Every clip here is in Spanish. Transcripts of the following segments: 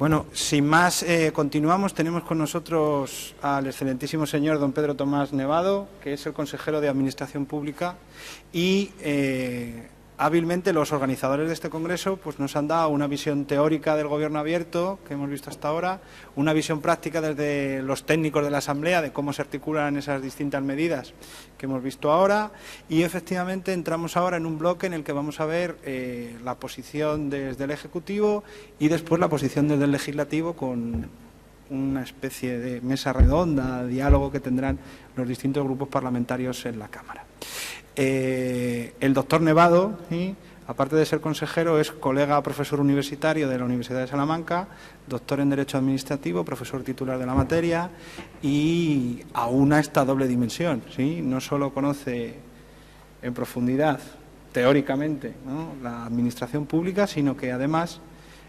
Bueno, sin más, continuamos. Tenemos con nosotros al excelentísimo señor don Pedro Tomás Nevado, que es el consejero de Administración Pública, y hábilmente los organizadores de este congreso pues nos han dado una visión teórica del Gobierno abierto que hemos visto hasta ahora, una visión práctica desde los técnicos de la Asamblea de cómo se articulan esas distintas medidas que hemos visto ahora, y efectivamente entramos ahora en un bloque en el que vamos a ver la posición desde el Ejecutivo y después la posición desde el Legislativo, con una especie de mesa redonda, diálogo que tendrán los distintos grupos parlamentarios en la Cámara. El doctor Nevado, ¿sí?, aparte de ser consejero, es colega profesor universitario de la Universidad de Salamanca, doctor en Derecho Administrativo, profesor titular de la materia, y aúna esta doble dimensión, ¿sí? No solo conoce en profundidad, teóricamente, ¿no?, la administración pública, sino que además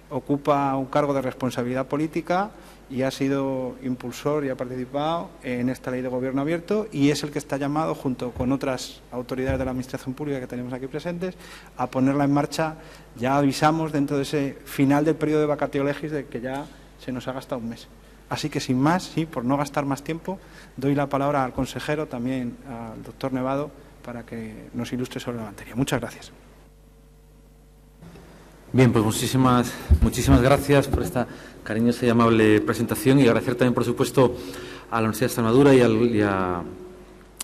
ocupa un cargo de responsabilidad política y ha sido impulsor y ha participado en esta ley de gobierno abierto, y es el que está llamado, junto con otras autoridades de la administración pública que tenemos aquí presentes, a ponerla en marcha. Ya avisamos dentro de ese final del periodo de vacatio legis de que ya se nos ha gastado un mes. Así que sin más, sí, por no gastar más tiempo, doy la palabra al consejero, también al doctor Nevado, para que nos ilustre sobre la materia. Muchas gracias. Bien, pues muchísimas gracias por esta cariñosa y amable presentación, y agradecer también, por supuesto, a la Universidad de Extremadura y a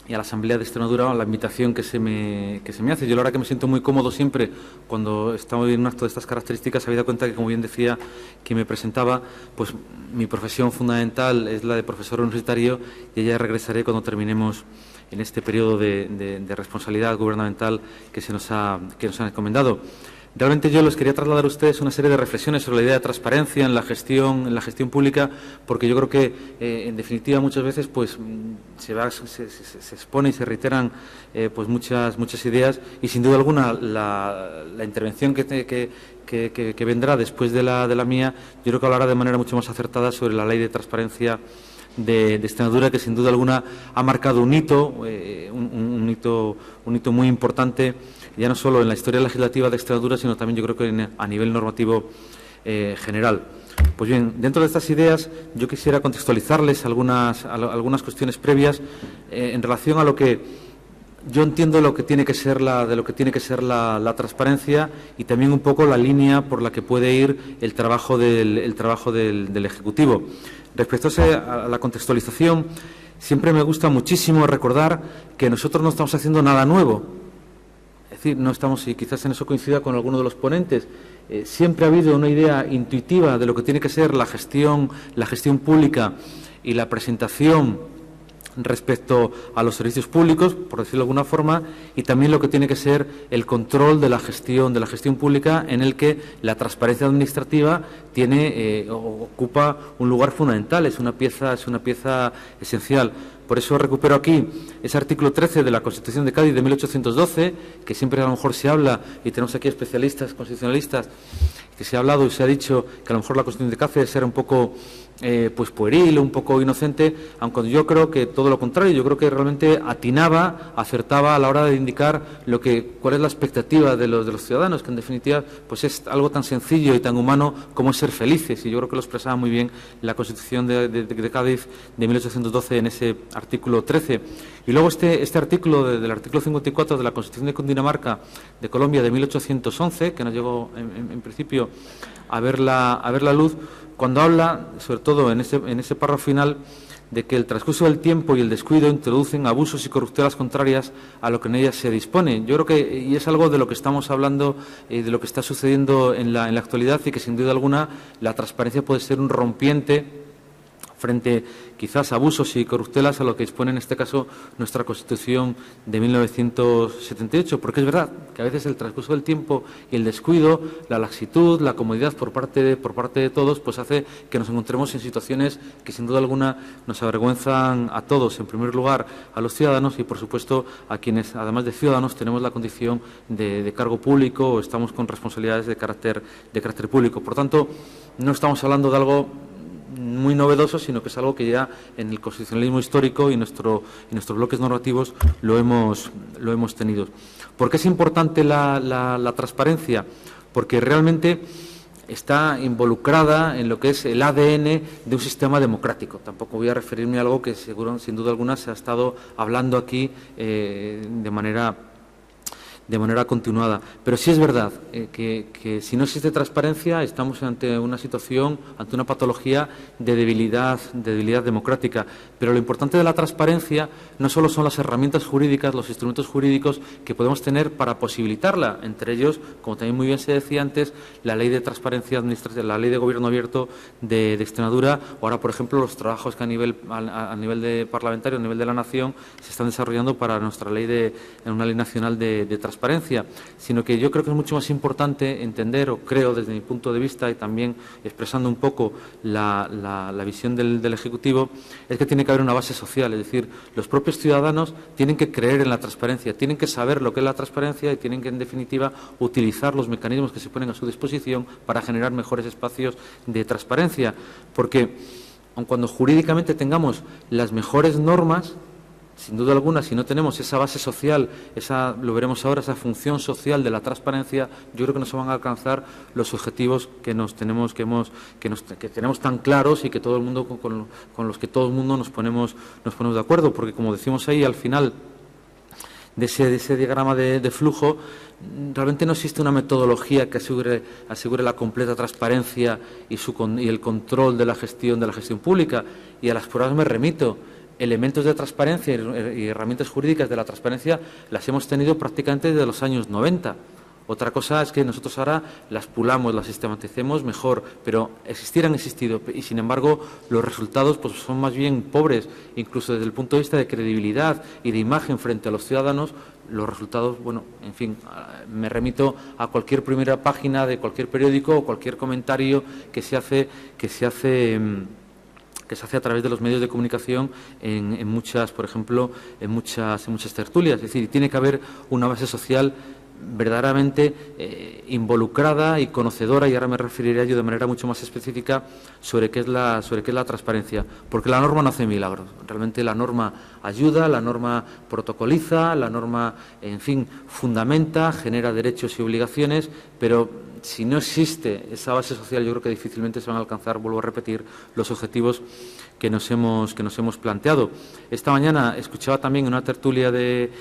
la Asamblea de Extremadura la invitación que se me hace. Yo la verdad que me siento muy cómodo siempre cuando estamos en un acto de estas características, habida cuenta que, como bien decía quien me presentaba, pues mi profesión fundamental es la de profesor universitario, y ya regresaré cuando terminemos en este periodo de responsabilidad gubernamental que nos han encomendado. Realmente yo les quería trasladar a ustedes una serie de reflexiones sobre la idea de transparencia en la gestión pública, porque yo creo que, en definitiva, muchas veces pues se expone y se reiteran pues muchas ideas, y sin duda alguna la intervención que vendrá después de la mía, yo creo que hablará de manera mucho más acertada sobre la ley de transparencia de Extremadura, que sin duda alguna ha marcado un hito muy importante, ya no solo en la historia legislativa de Extremadura, sino también yo creo que a nivel normativo general. Pues bien, dentro de estas ideas yo quisiera contextualizarles algunas cuestiones previas en relación a lo que yo entiendo de lo que tiene que ser la transparencia, y también un poco la línea por la que puede ir el trabajo del Ejecutivo. Respecto a la contextualización, siempre me gusta muchísimo recordar que nosotros no estamos haciendo nada nuevo. Es decir, no estamos, y quizás en eso coincida con alguno de los ponentes, siempre ha habido una idea intuitiva de lo que tiene que ser la gestión pública y la presentación respecto a los servicios públicos, por decirlo de alguna forma, y también lo que tiene que ser el control de la gestión pública, en el que la transparencia administrativa ocupa un lugar fundamental, es una pieza esencial. Por eso recupero aquí ese artículo 13 de la Constitución de Cádiz de 1812, que siempre a lo mejor se habla, y tenemos aquí especialistas constitucionalistas, que se ha hablado y se ha dicho que a lo mejor la Constitución de Cáceres era un poco pues pueril, un poco inocente, aunque yo creo que todo lo contrario. Yo creo que realmente acertaba a la hora de indicar cuál es la expectativa de los ciudadanos, que en definitiva pues es algo tan sencillo y tan humano como es ser felices, y yo creo que lo expresaba muy bien la Constitución de Cádiz de 1812 en ese artículo 13. Y luego este artículo del artículo 54 de la Constitución de Cundinamarca de Colombia de 1811, que no llegó en principio a ver la luz, cuando habla, sobre todo en ese párrafo final, de que el transcurso del tiempo y el descuido introducen abusos y corruptelas contrarias a lo que en ellas se dispone. Yo creo que, y es algo de lo que estamos hablando, de lo que está sucediendo en la actualidad, y que sin duda alguna la transparencia puede ser un rompiente frente quizás a abusos y corruptelas a lo que dispone en este caso nuestra Constitución de 1978, porque es verdad que a veces el transcurso del tiempo y el descuido, la laxitud, la comodidad por parte de todos, pues hace que nos encontremos en situaciones que sin duda alguna nos avergüenzan a todos, en primer lugar a los ciudadanos, y por supuesto a quienes, además de ciudadanos, tenemos la condición de cargo público o estamos con responsabilidades de carácter público. Por tanto, no estamos hablando de algo muy novedoso, sino que es algo que ya en el constitucionalismo histórico y nuestros bloques normativos lo hemos tenido. ¿Por qué es importante la transparencia? Porque realmente está involucrada en lo que es el ADN de un sistema democrático. Tampoco voy a referirme a algo que seguro, sin duda alguna, se ha estado hablando aquí de manera continuada. Pero sí es verdad que si no existe transparencia estamos ante una situación, ante una patología de debilidad democrática. Pero lo importante de la transparencia no solo son las herramientas jurídicas, los instrumentos jurídicos que podemos tener para posibilitarla, entre ellos, como también muy bien se decía antes, la Ley de Transparencia Administrativa, la Ley de Gobierno Abierto de Extremadura, o ahora, por ejemplo, los trabajos que a nivel de parlamentario, a nivel de la Nación, se están desarrollando para nuestra una ley nacional de transparencia, sino que yo creo que es mucho más importante entender, o creo desde mi punto de vista, y también expresando un poco la visión del Ejecutivo, es que tiene que haber una base social, es decir, los propios ciudadanos tienen que creer en la transparencia, tienen que saber lo que es la transparencia y tienen que, en definitiva, utilizar los mecanismos que se ponen a su disposición para generar mejores espacios de transparencia, porque aun cuando jurídicamente tengamos las mejores normas, sin duda alguna, si no tenemos esa base social, lo veremos ahora, esa función social de la transparencia, yo creo que no se van a alcanzar los objetivos que tenemos tan claros y que todo el mundo con los que todo el mundo nos ponemos de acuerdo, porque como decimos ahí al final de ese diagrama de flujo, realmente no existe una metodología que asegure la completa transparencia y el control de la gestión pública, y a las pruebas me remito. Elementos de transparencia y herramientas jurídicas de la transparencia las hemos tenido prácticamente desde los años 90. Otra cosa es que nosotros ahora las pulamos, las sistematicemos mejor, pero existir han existido y, sin embargo, los resultados pues son más bien pobres, incluso desde el punto de vista de credibilidad y de imagen frente a los ciudadanos. Los resultados, bueno, en fin, me remito a cualquier primera página de cualquier periódico o cualquier comentario que se hace a través de los medios de comunicación en muchas, por ejemplo, en muchas tertulias. Es decir, tiene que haber una base social verdaderamente involucrada y conocedora, y ahora me referiré a ello de manera mucho más específica sobre qué es la transparencia, porque la norma no hace milagros. Realmente la norma ayuda, la norma protocoliza, la norma, en fin, fundamenta, genera derechos y obligaciones, pero si no existe esa base social, yo creo que difícilmente se van a alcanzar, vuelvo a repetir, los objetivos que nos hemos planteado. Esta mañana escuchaba también en una tertulia de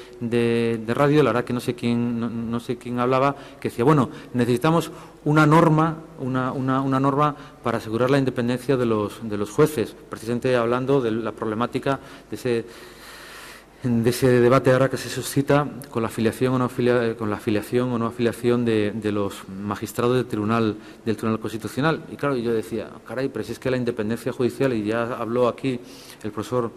radio, la verdad que no sé quién hablaba, que decía, bueno, necesitamos una norma para asegurar la independencia de los jueces, precisamente hablando de la problemática de ese debate ahora que se suscita con la afiliación o no afiliación de los magistrados del Tribunal Constitucional. Y claro, yo decía, caray, pero si es que la independencia judicial, y ya habló aquí el profesor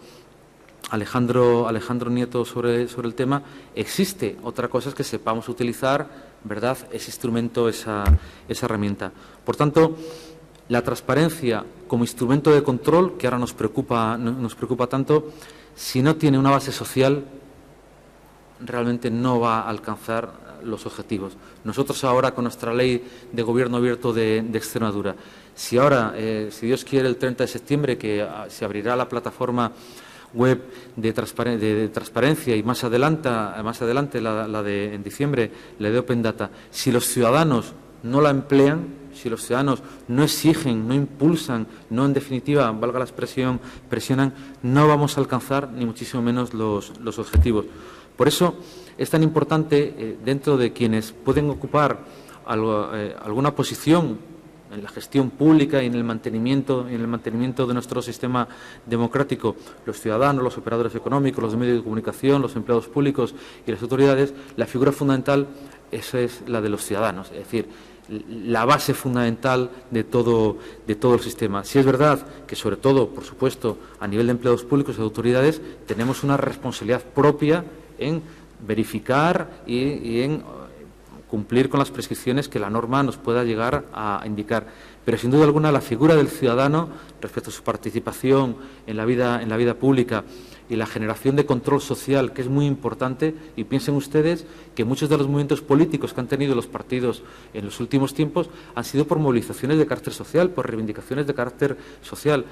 Alejandro Nieto sobre el tema, existe. Otra cosa es que sepamos utilizar, ¿verdad?, ese instrumento, esa herramienta. Por tanto, la transparencia como instrumento de control, que ahora nos preocupa tanto, si no tiene una base social, realmente no va a alcanzar los objetivos. Nosotros ahora, con nuestra Ley de Gobierno Abierto de Extremadura, si ahora, si Dios quiere, el 30 de septiembre, que se abrirá la plataforma web de transparencia, y más adelante en diciembre, la de Open Data, si los ciudadanos no la emplean, si los ciudadanos no exigen, no impulsan, no, en definitiva, valga la expresión, presionan, no vamos a alcanzar ni muchísimo menos los objetivos. Por eso es tan importante, dentro de quienes pueden ocupar alguna posición en la gestión pública y en el mantenimiento de nuestro sistema democrático, los ciudadanos, los operadores económicos, los medios de comunicación, los empleados públicos y las autoridades, la figura fundamental, esa es la de los ciudadanos, es decir, la base fundamental de todo el sistema. Sí es verdad que, sobre todo, por supuesto, a nivel de empleados públicos y autoridades, tenemos una responsabilidad propia en verificar y en cumplir con las prescripciones que la norma nos pueda llegar a indicar. Pero, sin duda alguna, la figura del ciudadano respecto a su participación en la vida pública y la generación de control social, que es muy importante, y piensen ustedes que muchos de los movimientos políticos que han tenido los partidos en los últimos tiempos han sido por movilizaciones de carácter social, por reivindicaciones de carácter social.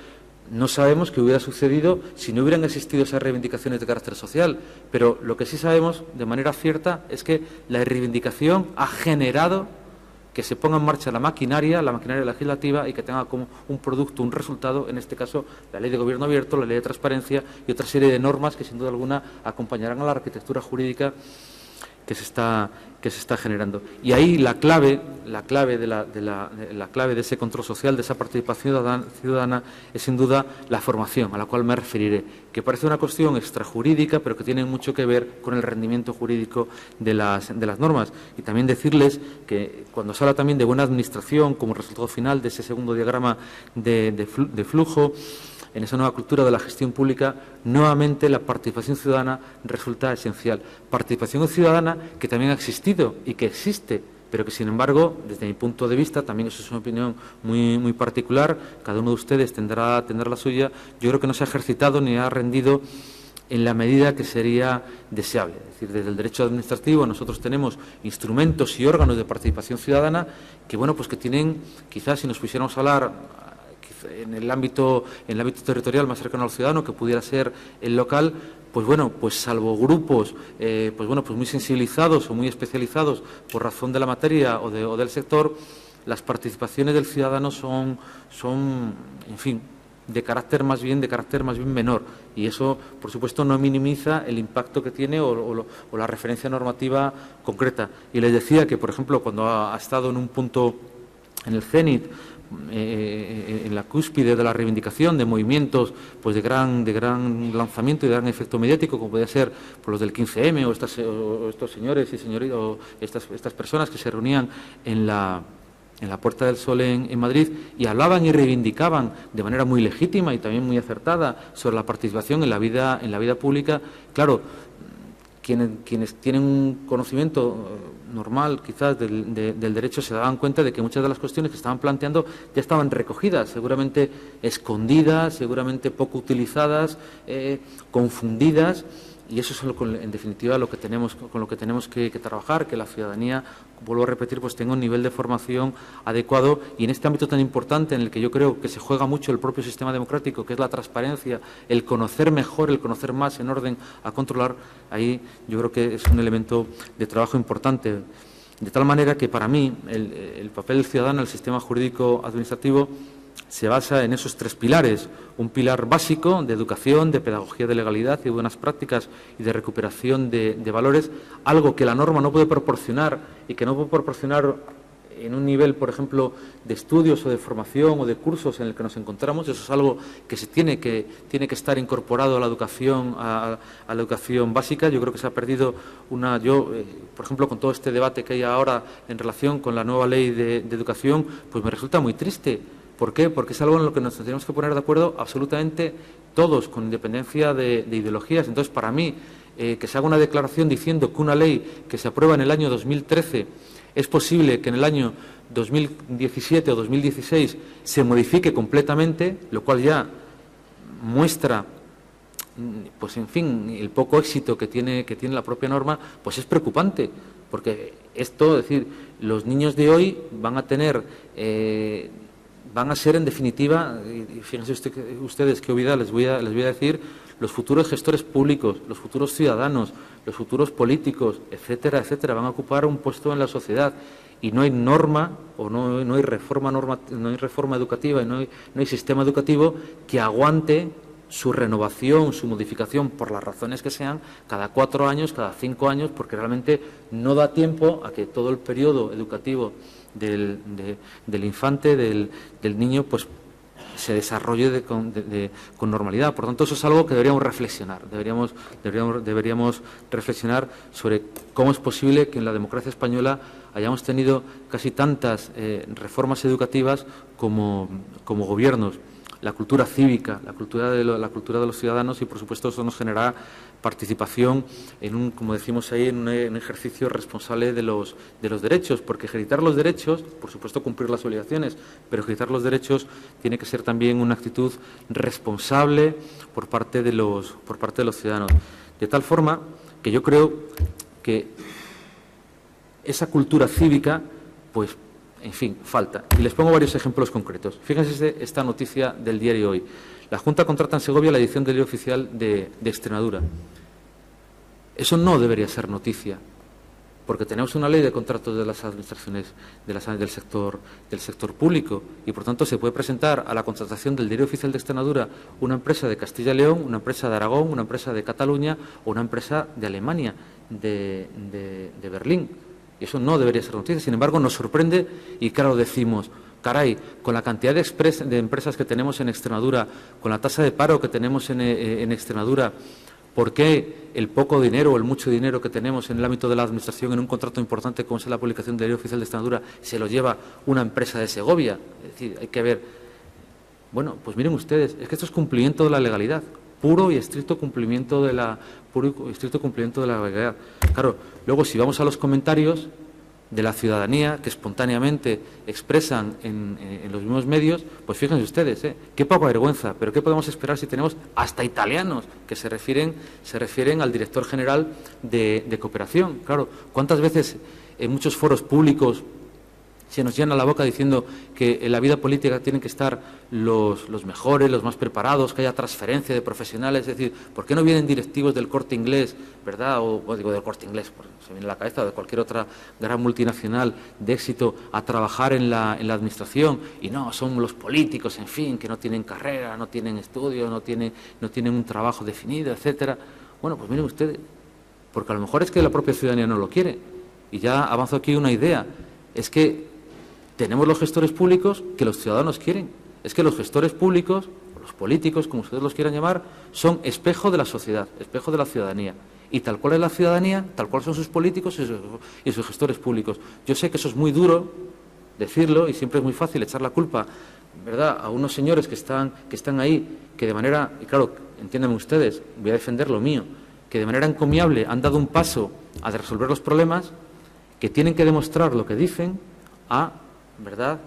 No sabemos qué hubiera sucedido si no hubieran existido esas reivindicaciones de carácter social, pero lo que sí sabemos de manera cierta es que la reivindicación ha generado que se ponga en marcha la maquinaria legislativa y que tenga como un producto, un resultado, en este caso la Ley de Gobierno Abierto, la Ley de Transparencia y otra serie de normas que sin duda alguna acompañarán a la arquitectura jurídica que se está generando. Y ahí la clave de ese control social, de esa participación ciudadana, es sin duda la formación, a la cual me referiré, que parece una cuestión extrajurídica, pero que tiene mucho que ver con el rendimiento jurídico de las normas. Y también decirles que cuando se habla también de buena administración como resultado final de ese segundo diagrama de flujo, en esa nueva cultura de la gestión pública, nuevamente la participación ciudadana resulta esencial. Participación ciudadana que también ha existido y que existe, pero que, sin embargo, desde mi punto de vista, también eso es una opinión muy particular, cada uno de ustedes tendrá la suya, yo creo que no se ha ejercitado ni ha rendido en la medida que sería deseable. Es decir, desde el derecho administrativo nosotros tenemos instrumentos y órganos de participación ciudadana que, bueno, pues que tienen, quizás si nos pusiéramos a hablar en el ámbito territorial más cercano al ciudadano, que pudiera ser el local, pues bueno, pues salvo grupos pues muy sensibilizados o muy especializados por razón de la materia o del sector, las participaciones del ciudadano son en fin, de carácter más bien menor, y eso por supuesto no minimiza el impacto que tiene o la referencia normativa concreta. Y les decía que, por ejemplo, cuando ha estado en un punto en el cenit, en la cúspide de la reivindicación de movimientos pues de gran lanzamiento y de gran efecto mediático, como podía ser por los del 15M o estos señores y señoritas o estas personas que se reunían en la Puerta del Sol en Madrid y hablaban y reivindicaban de manera muy legítima y también muy acertada sobre la participación en la vida pública. Claro, quienes tienen un conocimiento normal quizás del derecho se daban cuenta de que muchas de las cuestiones que estaban planteando ya estaban recogidas, seguramente escondidas, seguramente poco utilizadas, confundidas, y eso es en definitiva con lo que tenemos que trabajar, que la ciudadanía, vuelvo a repetir, pues tenga un nivel de formación adecuado, y en este ámbito tan importante en el que yo creo que se juega mucho el propio sistema democrático, que es la transparencia, el conocer mejor, el conocer más en orden a controlar, ahí yo creo que es un elemento de trabajo importante. De tal manera que para mí el papel del ciudadano en el sistema jurídico administrativo se basa en esos tres pilares: un pilar básico de educación, de pedagogía de legalidad y de buenas prácticas y de recuperación de valores, algo que la norma no puede proporcionar y que no puede proporcionar en un nivel, por ejemplo, de estudios o de formación o de cursos en el que nos encontramos. Eso es algo que tiene que estar incorporado a la educación básica. Yo creo que se ha perdido por ejemplo, con todo este debate que hay ahora en relación con la nueva ley de educación, pues me resulta muy triste. ¿Por qué? Porque es algo en lo que nos tenemos que poner de acuerdo absolutamente todos, con independencia de ideologías. Entonces, para mí, que se haga una declaración diciendo que una ley que se aprueba en el año 2013 es posible que en el año 2017 o 2016 se modifique completamente, lo cual ya muestra, pues en fin, el poco éxito que tiene la propia norma, pues es preocupante, porque esto, es decir, los niños de hoy van a ser en definitiva, y fíjense ustedes qué obviedad les voy a decir, los futuros gestores públicos, los futuros ciudadanos, los futuros políticos, etcétera, etcétera, van a ocupar un puesto en la sociedad, y no hay norma o no hay reforma educativa y no hay sistema educativo que aguante su renovación, su modificación, por las razones que sean, cada 4 años, cada 5 años, porque realmente no da tiempo a que todo el periodo educativo del infante, del niño, pues se desarrolle con normalidad. Por tanto, eso es algo que deberíamos reflexionar. Deberíamos reflexionar sobre cómo es posible que en la democracia española hayamos tenido casi tantas reformas educativas como gobiernos. La cultura cívica, la cultura de los ciudadanos, y por supuesto eso nos generará participación como decimos ahí, en un ejercicio responsable de los derechos, porque ejercitar los derechos, por supuesto cumplir las obligaciones, pero ejercitar los derechos tiene que ser también una actitud responsable por parte de los ciudadanos. De tal forma que yo creo que esa cultura cívica, pues, en fin, falta. Y les pongo varios ejemplos concretos. Fíjense esta noticia del diario Hoy. La Junta contrata en Segovia la edición del Diario Oficial de Extremadura. Eso no debería ser noticia. porque tenemos una ley de contratos de las administraciones del sector público y, por tanto, se puede presentar a la contratación del Diario Oficial de Extremadura una empresa de Castilla y León, una empresa de Aragón, una empresa de Cataluña o una empresa de Alemania, de Berlín. Y eso no debería ser noticia. Sin embargo, nos sorprende y, claro, decimos, caray, con la cantidad de empresas que tenemos en Extremadura, con la tasa de paro que tenemos en Extremadura, ¿por qué el poco dinero o el mucho dinero que tenemos en el ámbito de la administración en un contrato importante como es la publicación del Diario Oficial de Extremadura se lo lleva una empresa de Segovia? Es decir, hay que ver. Bueno, pues miren ustedes, es que esto es cumplimiento de la legalidad, puro y estricto cumplimiento de la legalidad. Claro, luego si vamos a los comentarios de la ciudadanía que espontáneamente expresan en los mismos medios, pues fíjense ustedes, qué poca vergüenza, pero ¿qué podemos esperar si tenemos hasta italianos que se refieren al director general de cooperación? Claro, ¿cuántas veces en muchos foros públicos se nos llena la boca diciendo que en la vida política tienen que estar los mejores, los más preparados, que haya transferencia de profesionales? Es decir, ¿por qué no vienen directivos del Corte Inglés, verdad? O digo del Corte Inglés, porque se viene a la cabeza, o de cualquier otra gran multinacional de éxito a trabajar en la administración? Y no, son los políticos, en fin, que no tienen carrera, no tienen estudios, no tienen un trabajo definido, etcétera. Bueno, pues miren ustedes, porque a lo mejor es que la propia ciudadanía no lo quiere. Y ya avanzo aquí una idea, es que tenemos los gestores públicos que los ciudadanos quieren. Es que los gestores públicos, los políticos, como ustedes los quieran llamar, son espejo de la sociedad, espejo de la ciudadanía. Y tal cual es la ciudadanía, tal cual son sus políticos y sus gestores públicos. Yo sé que eso es muy duro decirlo y siempre es muy fácil echar la culpa, ¿verdad?, a unos señores que están ahí, que de manera, y claro, entiéndanme ustedes, voy a defender lo mío, que de manera encomiable han dado un paso a resolver los problemas, que tienen que demostrar lo que dicen a, ¿verdad?,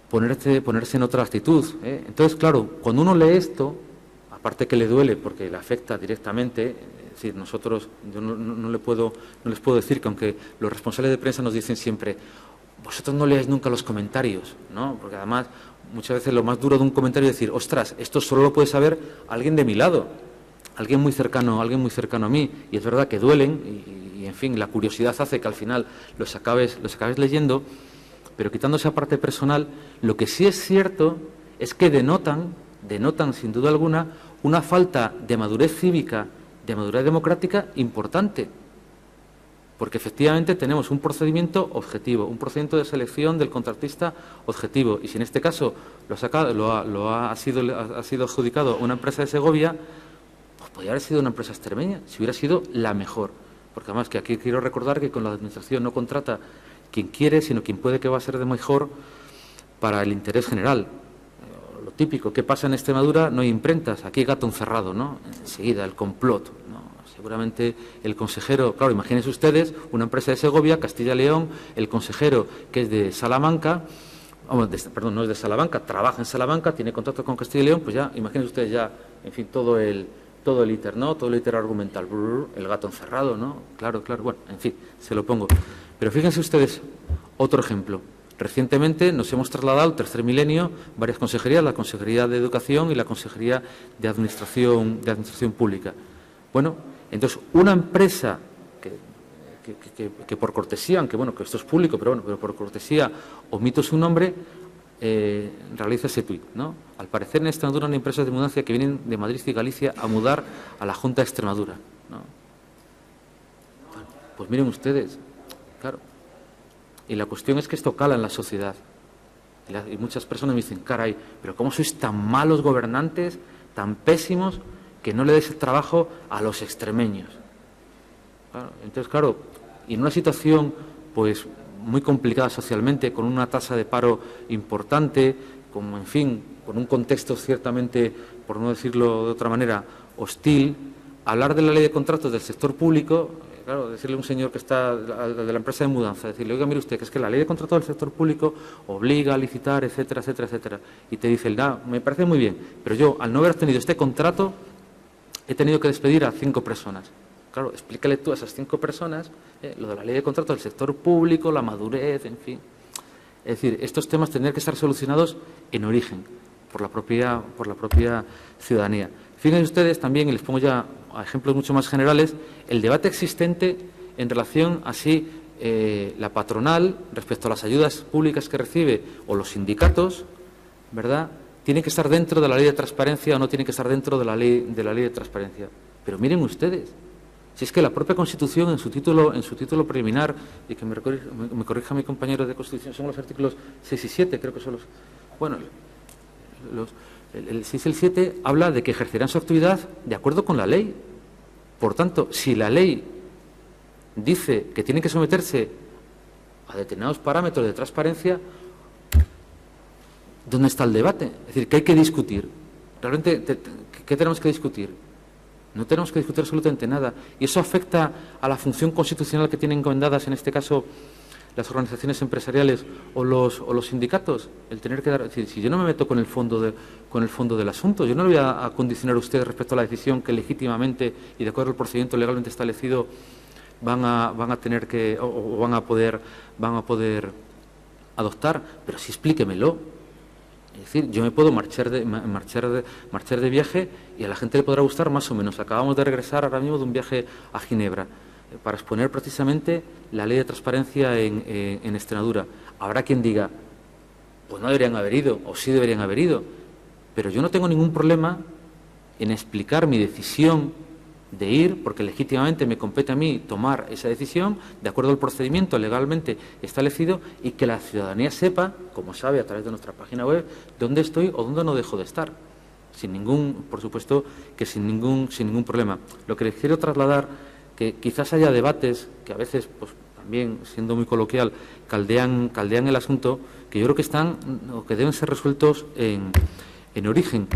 ponerse en otra actitud, ¿eh? Entonces, claro, cuando uno lee esto, aparte que le duele porque le afecta directamente, es decir, nosotros, yo no les puedo decir que aunque los responsables de prensa nos dicen siempre, vosotros no leáis nunca los comentarios, ¿no? Porque además, muchas veces lo más duro de un comentario es decir, ostras, esto solo lo puede saber alguien de mi lado, alguien muy cercano a mí, y es verdad que duelen, y en fin, la curiosidad hace que al final los acabes leyendo, pero quitando esa parte personal, lo que sí es cierto es que denotan sin duda alguna una falta de madurez cívica, de madurez democrática importante, porque efectivamente tenemos un procedimiento objetivo, un procedimiento de selección del contratista objetivo, y si en este caso ha sido adjudicado una empresa de Segovia, pues podría haber sido una empresa extremeña, si hubiera sido la mejor, porque además que aquí quiero recordar que con la administración no contrata quien quiere, sino quien puede que va a ser de mejor para el interés general. Lo típico, ¿qué pasa en Extremadura? No hay imprentas, aquí gato encerrado, ¿no? Enseguida, el complot, ¿no? Seguramente el consejero, claro, imagínense ustedes, una empresa de Segovia, Castilla y León, el consejero que es de Salamanca, perdón, no es de Salamanca, trabaja en Salamanca, tiene contrato con Castilla y León, pues ya, imagínense ustedes ya, en fin, todo el íter, ¿no? Todo el íter argumental, el gato encerrado, ¿no? Claro, bueno, en fin, se lo pongo. Pero fíjense ustedes, otro ejemplo. Recientemente nos hemos trasladado al tercer milenio varias consejerías, la Consejería de Educación y la Consejería de Administración Pública. Bueno, entonces una empresa que por cortesía, aunque bueno, que esto es público, pero por cortesía omito su nombre, realiza ese tuit, ¿no? Al parecer en Extremadura hay empresas de mudanza que vienen de Madrid y Galicia a mudar a la Junta de Extremadura, ¿no? Bueno, pues miren ustedes, claro. Y la cuestión es que esto cala en la sociedad. Y muchas personas me dicen, caray, pero ¿cómo sois tan malos gobernantes, tan pésimos, que no le des el trabajo a los extremeños? Claro, entonces, claro, y en una situación, pues, muy complicada socialmente, con una tasa de paro importante, como, en fin, con un contexto ciertamente, por no decirlo de otra manera, hostil, hablar de la ley de contratos del sector público, claro, decirle a un señor que está de la empresa de mudanza, decirle, oiga, mire usted, que es que la ley de contratos del sector público obliga a licitar, etcétera, etcétera, etcétera. Y te dice, me parece muy bien, pero yo, al no haber tenido este contrato, he tenido que despedir a 5 personas. Claro, explícale tú a esas 5 personas lo de la ley de contratos del sector público, la madurez, en fin. Es decir, estos temas tendrían que estar solucionados en origen, por la propia ciudadanía. Fíjense ustedes también, y les pongo ya a ejemplos mucho más generales, el debate existente en relación a si la patronal, respecto a las ayudas públicas que recibe, o los sindicatos, ¿verdad?, tiene que estar dentro de la ley de transparencia o no tiene que estar dentro de la ley de transparencia. Pero miren ustedes, si es que la propia Constitución, en su título preliminar, y que me corrija mi compañero de Constitución, son los artículos 6 y 7, creo que son los... Bueno, el 6 y el 7 habla de que ejercerán su actividad de acuerdo con la ley. Por tanto, si la ley dice que tienen que someterse a determinados parámetros de transparencia, ¿dónde está el debate? Es decir, ¿qué hay que discutir? Realmente, ¿qué tenemos que discutir? No tenemos que discutir absolutamente nada. Y eso afecta a la función constitucional que tienen encomendadas, en este caso, las organizaciones empresariales o los sindicatos. El tener que dar... Es decir, si yo no me meto con el fondo del asunto, yo no le voy a condicionar a usted respecto a la decisión que legítimamente y de acuerdo al procedimiento legalmente establecido van a tener que o van a poder adoptar, pero sí explíquemelo. Es decir, yo me puedo marchar de viaje y a la gente le podrá gustar más o menos. Acabamos de regresar ahora mismo de un viaje a Ginebra para exponer precisamente la ley de transparencia en Extremadura. Habrá quien diga, pues no deberían haber ido, o sí deberían haber ido, pero yo no tengo ningún problema en explicar mi decisión de ir, porque legítimamente me compete a mí tomar esa decisión de acuerdo al procedimiento legalmente establecido y que la ciudadanía sepa, como sabe a través de nuestra página web, dónde estoy o dónde no dejo de estar. Sin ningún, por supuesto, que sin ningún problema. Lo que les quiero trasladar, que quizás haya debates que a veces, pues también, siendo muy coloquial, caldean el asunto, que yo creo que están o que deben ser resueltos en origen,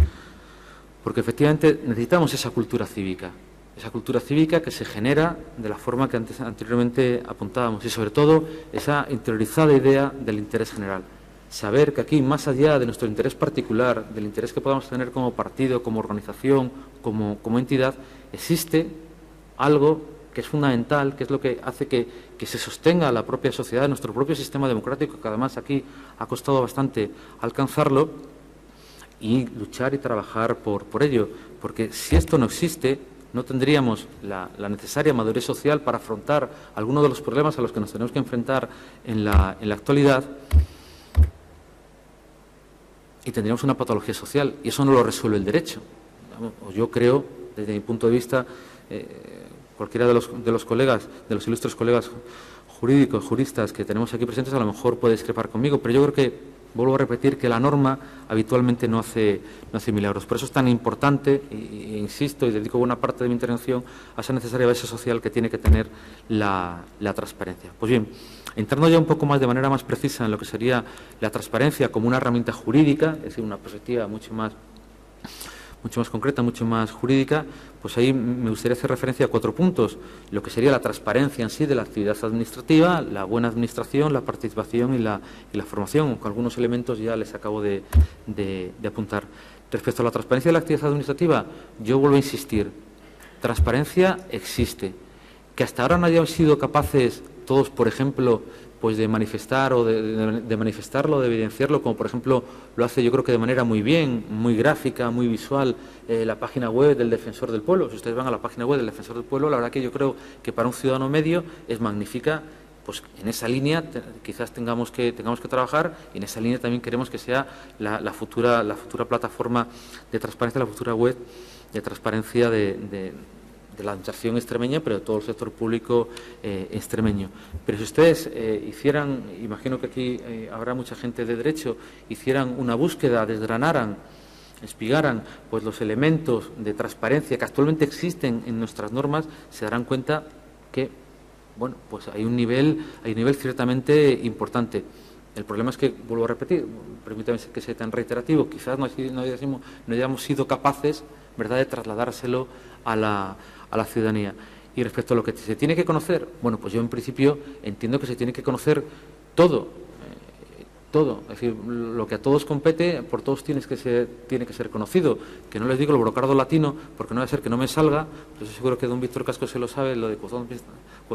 porque efectivamente necesitamos esa cultura cívica que se genera de la forma que anteriormente apuntábamos y sobre todo esa interiorizada idea del interés general. Saber que aquí, más allá de nuestro interés particular, del interés que podamos tener como partido, como organización, como entidad, existe algo que es fundamental, que es lo que hace que se sostenga la propia sociedad, nuestro propio sistema democrático, que además aquí ha costado bastante alcanzarlo, y luchar y trabajar por ello. Porque si esto no existe, no tendríamos la necesaria madurez social para afrontar algunos de los problemas a los que nos tenemos que enfrentar en la actualidad, y tendríamos una patología social, y eso no lo resuelve el derecho. Yo creo, desde mi punto de vista, cualquiera de los colegas, de los ilustres colegas jurídicos, juristas que tenemos aquí presentes, a lo mejor puede discrepar conmigo, pero yo creo que, vuelvo a repetir, que la norma habitualmente no hace milagros. Por eso es tan importante, e insisto, y dedico buena parte de mi intervención a esa necesaria base social que tiene que tener la transparencia. Pues bien, entrando ya un poco más de manera más precisa en lo que sería la transparencia como una herramienta jurídica, es decir, una perspectiva mucho más concreta, mucho más jurídica, pues ahí me gustaría hacer referencia a 4 puntos. Lo que sería la transparencia en sí de la actividad administrativa, la buena administración, la participación y la formación, con algunos elementos ya les acabo de apuntar. Respecto a la transparencia de la actividad administrativa, yo vuelvo a insistir, transparencia existe. Que hasta ahora no hayamos sido capaces todos, por ejemplo, pues de manifestar o de manifestarlo, de evidenciarlo, como por ejemplo lo hace yo creo que de manera muy bien, muy gráfica, muy visual, la página web del Defensor del Pueblo. Si ustedes van a la página web del Defensor del Pueblo, la verdad que yo creo que para un ciudadano medio es magnífica. Pues en esa línea quizás tengamos que trabajar, y en esa línea también queremos que sea la futura plataforma de transparencia, la futura web de transparencia de la administración extremeña, pero de todo el sector público extremeño. Pero si ustedes hicieran, imagino que aquí habrá mucha gente de derecho, hicieran una búsqueda, desgranaran, espigaran pues los elementos de transparencia que actualmente existen en nuestras normas, se darán cuenta que, bueno, pues hay un nivel ciertamente importante. El problema es que, vuelvo a repetir, permítame que sea tan reiterativo, quizás no hayamos sido capaces, ¿verdad?, de trasladárselo a la ciudadanía. Y respecto a lo que se tiene que conocer, bueno, pues yo en principio entiendo que se tiene que conocer todo. Es decir, lo que a todos compete, por todos tiene que ser conocido. Que no les digo el brocardo latino, porque no va a ser que no me salga, pues seguro que don Víctor Casco se lo sabe, lo de quod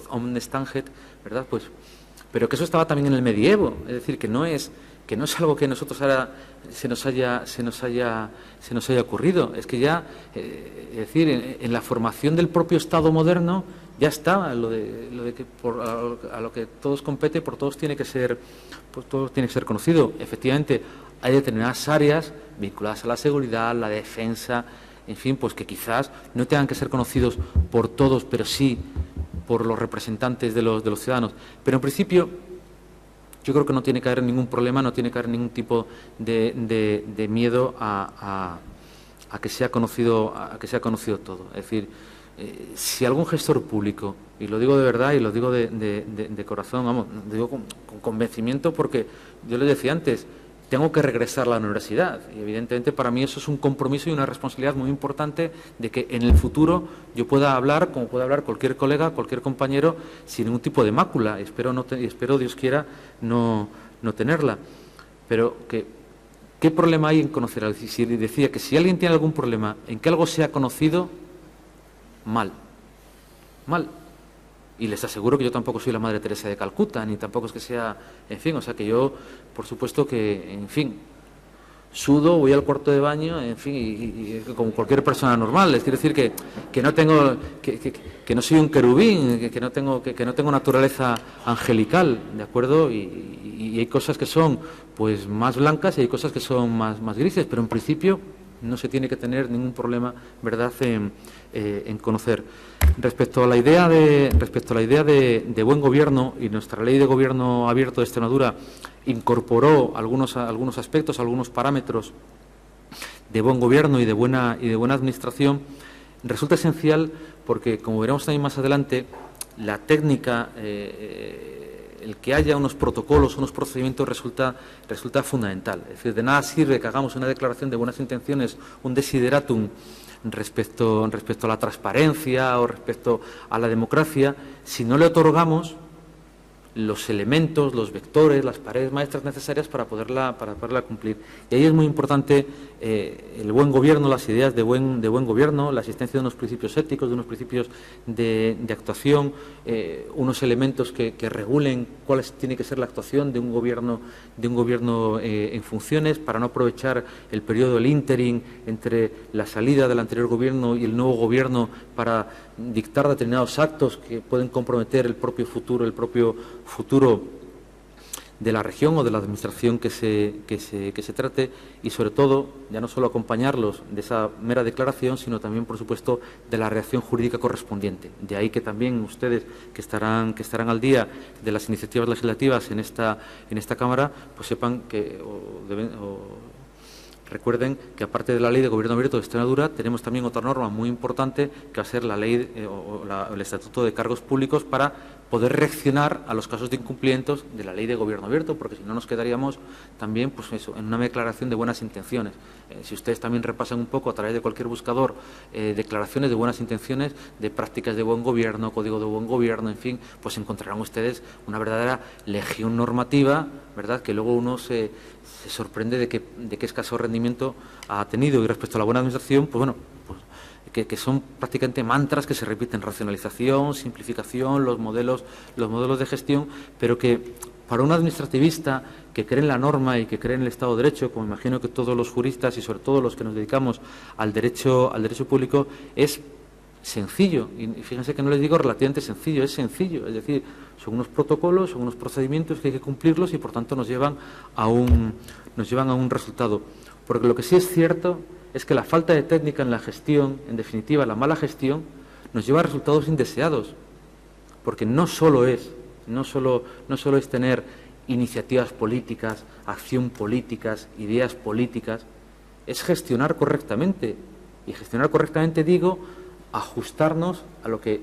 omnes tanget, ¿verdad? Pues, pero que eso estaba también en el medievo, es decir, que no es algo que nosotros ahora se nos haya ocurrido. Es que ya, es decir, en la formación del propio Estado moderno ya está, lo de que a lo que todos compete, por todos tiene que ser, pues todo tiene que ser conocido. Efectivamente, hay determinadas áreas vinculadas a la seguridad, la defensa, en fin, pues que quizás no tengan que ser conocidos por todos, pero sí por los representantes de los ciudadanos. Pero en principio, yo creo que no tiene que haber ningún problema, no tiene que haber ningún tipo de miedo a que sea conocido, todo. Es decir, si algún gestor público, y lo digo de verdad y lo digo de corazón, vamos, lo digo con convencimiento, porque yo les decía antes, tengo que regresar a la universidad y evidentemente para mí eso es un compromiso y una responsabilidad muy importante de que en el futuro yo pueda hablar como puede hablar cualquier colega, cualquier compañero, sin ningún tipo de mácula. Espero Dios quiera no tenerla. Pero ¿qué problema hay en conocer algo? Si decía que si alguien tiene algún problema en que algo sea conocido, mal. Y les aseguro que yo tampoco soy la Madre Teresa de Calcuta, ni tampoco es que sea, en fin, o sea que yo, por supuesto que, en fin, sudo, voy al cuarto de baño, en fin, y como cualquier persona normal. Es decir, que no tengo, que no soy un querubín, que no tengo naturaleza angelical, ¿de acuerdo? Y hay cosas que son, pues, más blancas y hay cosas que son más grises, pero en principio no se tiene que tener ningún problema, ¿verdad?, en conocer. Respecto a la idea de buen gobierno, y nuestra ley de gobierno abierto de Extremadura incorporó algunos aspectos, algunos parámetros de buen gobierno y de buena administración, resulta esencial porque, como veremos también más adelante, la técnica, el que haya unos protocolos, unos procedimientos resulta fundamental. Es decir, de nada sirve que hagamos una declaración de buenas intenciones, un desideratum respecto a la transparencia o respecto a la democracia, si no le otorgamos los elementos, los vectores, las paredes maestras necesarias para poderla cumplir. Y ahí es muy importante el buen gobierno, las ideas de buen gobierno, la existencia de unos principios éticos, de unos principios de actuación, unos elementos que regulen cuál tiene que ser la actuación de un gobierno en funciones, para no aprovechar el periodo del ínterin entre la salida del anterior gobierno y el nuevo gobierno para dictar determinados actos que pueden comprometer el propio futuro de la región o de la administración que se trate, y sobre todo ya no solo acompañarlos de esa mera declaración, sino también, por supuesto, de la reacción jurídica correspondiente. De ahí que también ustedes que estarán al día de las iniciativas legislativas en esta Cámara, pues sepan que recuerden que, aparte de la Ley de Gobierno Abierto de Extremadura, tenemos también otra norma muy importante, que va a ser la ley el Estatuto de Cargos Públicos, para poder reaccionar a los casos de incumplimientos de la Ley de Gobierno Abierto, porque si no nos quedaríamos también, pues eso, en una declaración de buenas intenciones. Si ustedes también repasan un poco a través de cualquier buscador declaraciones de buenas intenciones, de prácticas de buen gobierno, código de buen gobierno, en fin, pues encontrarán ustedes una verdadera legión normativa, ¿verdad?, que luego uno se sorprende de qué escaso rendimiento ha tenido. Y respecto a la buena administración, pues bueno, que son prácticamente mantras que se repiten: racionalización, simplificación, los modelos de gestión, pero que para un administrativista que cree en la norma y que cree en el Estado de Derecho, como imagino que todos los juristas y sobre todo los que nos dedicamos al derecho público, es sencillo. Y fíjense que no les digo relativamente sencillo, es sencillo. Es decir, son unos protocolos, son unos procedimientos que hay que cumplirlos y por tanto nos llevan a un resultado. Porque lo que sí es cierto es que la falta de técnica en la gestión, en definitiva la mala gestión, nos lleva a resultados indeseados. Porque no solo es tener iniciativas políticas, acción políticas, ideas políticas, es gestionar correctamente. Y gestionar correctamente, digo, ajustarnos a lo que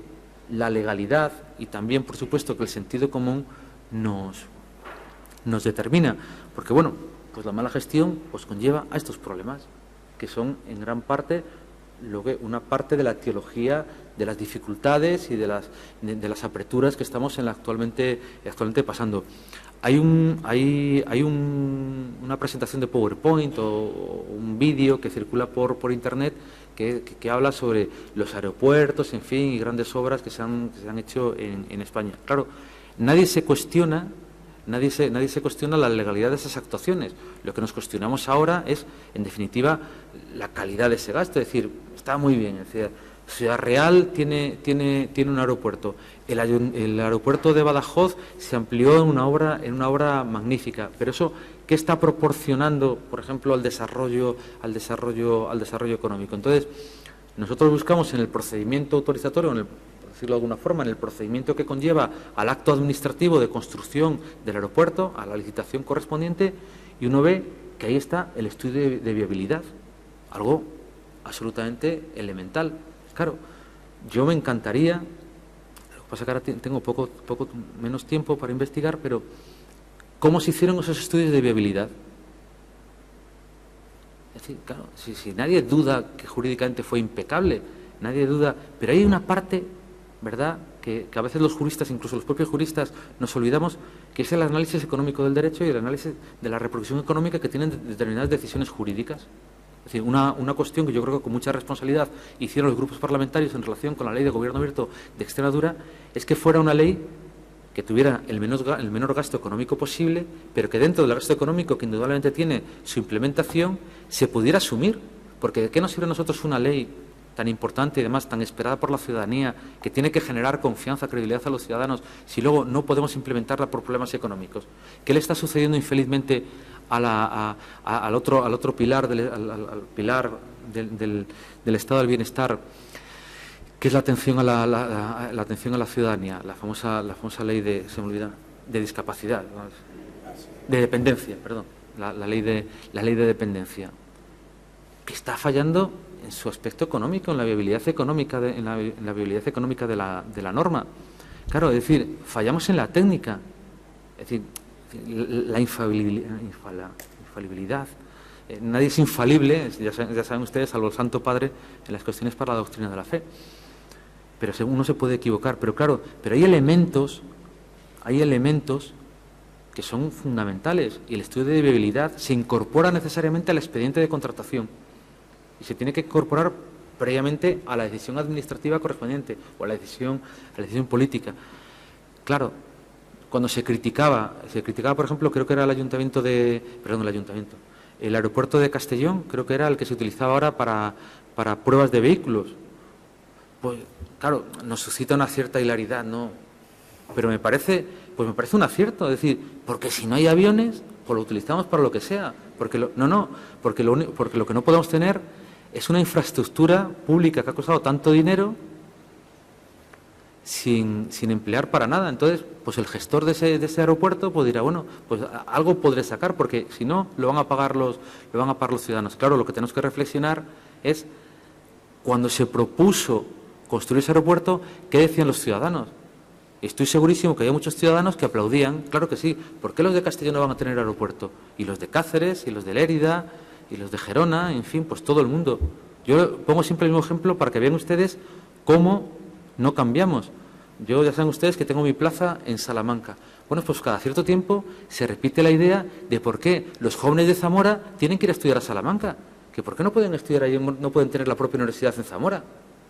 la legalidad y también, por supuesto, que el sentido común nos determina. Porque, bueno, pues la mala gestión pues conlleva a estos problemas, que son en gran parte una parte de la etiología de las dificultades y de las apreturas que estamos actualmente pasando. Hay una presentación de PowerPoint o un vídeo que circula por Internet que habla sobre los aeropuertos, en fin, y grandes obras que se han hecho en España. Claro, nadie se cuestiona nadie se cuestiona la legalidad de esas actuaciones. Lo que nos cuestionamos ahora es, en definitiva, la calidad de ese gasto. Es decir, está muy bien, es decir, Ciudad Real tiene un aeropuerto. El aeropuerto de Badajoz se amplió en una obra magnífica. Pero eso, ¿qué está proporcionando, por ejemplo, al desarrollo económico? Entonces, nosotros buscamos en el procedimiento autorizatorio, por decirlo de alguna forma, en el procedimiento que conlleva al acto administrativo de construcción del aeropuerto, a la licitación correspondiente, y uno ve que ahí está el estudio de viabilidad, algo absolutamente elemental. Claro, yo me encantaría, lo que pasa es que ahora tengo poco menos tiempo para investigar, pero ¿cómo se hicieron esos estudios de viabilidad? Es decir, claro, si nadie duda que jurídicamente fue impecable, nadie duda, pero hay una parte, ¿verdad?, que a veces los juristas, incluso los propios juristas, nos olvidamos, que es el análisis económico del derecho y el análisis de la repercusión económica que tienen determinadas decisiones jurídicas. Es decir, una cuestión que yo creo que con mucha responsabilidad hicieron los grupos parlamentarios en relación con la Ley de Gobierno Abierto de Extremadura, es que fuera una ley que tuviera el menor gasto económico posible, pero que dentro del gasto económico que indudablemente tiene su implementación, se pudiera asumir. Porque ¿de qué nos sirve a nosotros una ley tan importante y además tan esperada por la ciudadanía, que tiene que generar confianza, credibilidad a los ciudadanos, si luego no podemos implementarla por problemas económicos? ¿Qué le está sucediendo infelizmente al otro pilar, al pilar del estado del bienestar, que es la atención a la atención a la ciudadanía, la famosa ley de discapacidad, de dependencia, perdón, la ley de dependencia, que está fallando en su aspecto económico, en la viabilidad económica de la norma. Claro, es decir, fallamos en la técnica, es decir, la infalibilidad. Nadie es infalible, ya saben ustedes, salvo el Santo Padre, en las cuestiones para la doctrina de la fe. Pero uno se puede equivocar. Pero claro, hay elementos que son fundamentales, y el estudio de viabilidad se incorpora necesariamente al expediente de contratación y se tiene que incorporar previamente a la decisión administrativa correspondiente o a la decisión política. Claro, cuando se criticaba, por ejemplo, creo que era el aeropuerto de Castellón, creo que era el que se utilizaba ahora para pruebas de vehículos. Pues claro, nos suscita una cierta hilaridad, ¿no? Pero me parece un acierto, es decir, porque si no hay aviones, pues lo utilizamos para lo que sea, porque lo que no podemos tener es una infraestructura pública que ha costado tanto dinero sin emplear para nada. Entonces, pues el gestor de ese aeropuerto pues dirá, bueno, pues algo podré sacar, porque si no lo van a pagar los ciudadanos. Claro, lo que tenemos que reflexionar es, cuando se propuso construir ese aeropuerto, ¿qué decían los ciudadanos? Estoy segurísimo que hay muchos ciudadanos que aplaudían, claro que sí. ¿Por qué los de Castellón no van a tener aeropuerto? Y los de Cáceres, y los de Lérida, y los de Gerona, en fin, pues todo el mundo. Yo pongo siempre el mismo ejemplo para que vean ustedes cómo no cambiamos. Yo, ya saben ustedes que tengo mi plaza en Salamanca. Bueno, pues cada cierto tiempo se repite la idea de por qué los jóvenes de Zamora tienen que ir a estudiar a Salamanca. Que por qué no pueden estudiar ahí, no pueden tener la propia universidad en Zamora.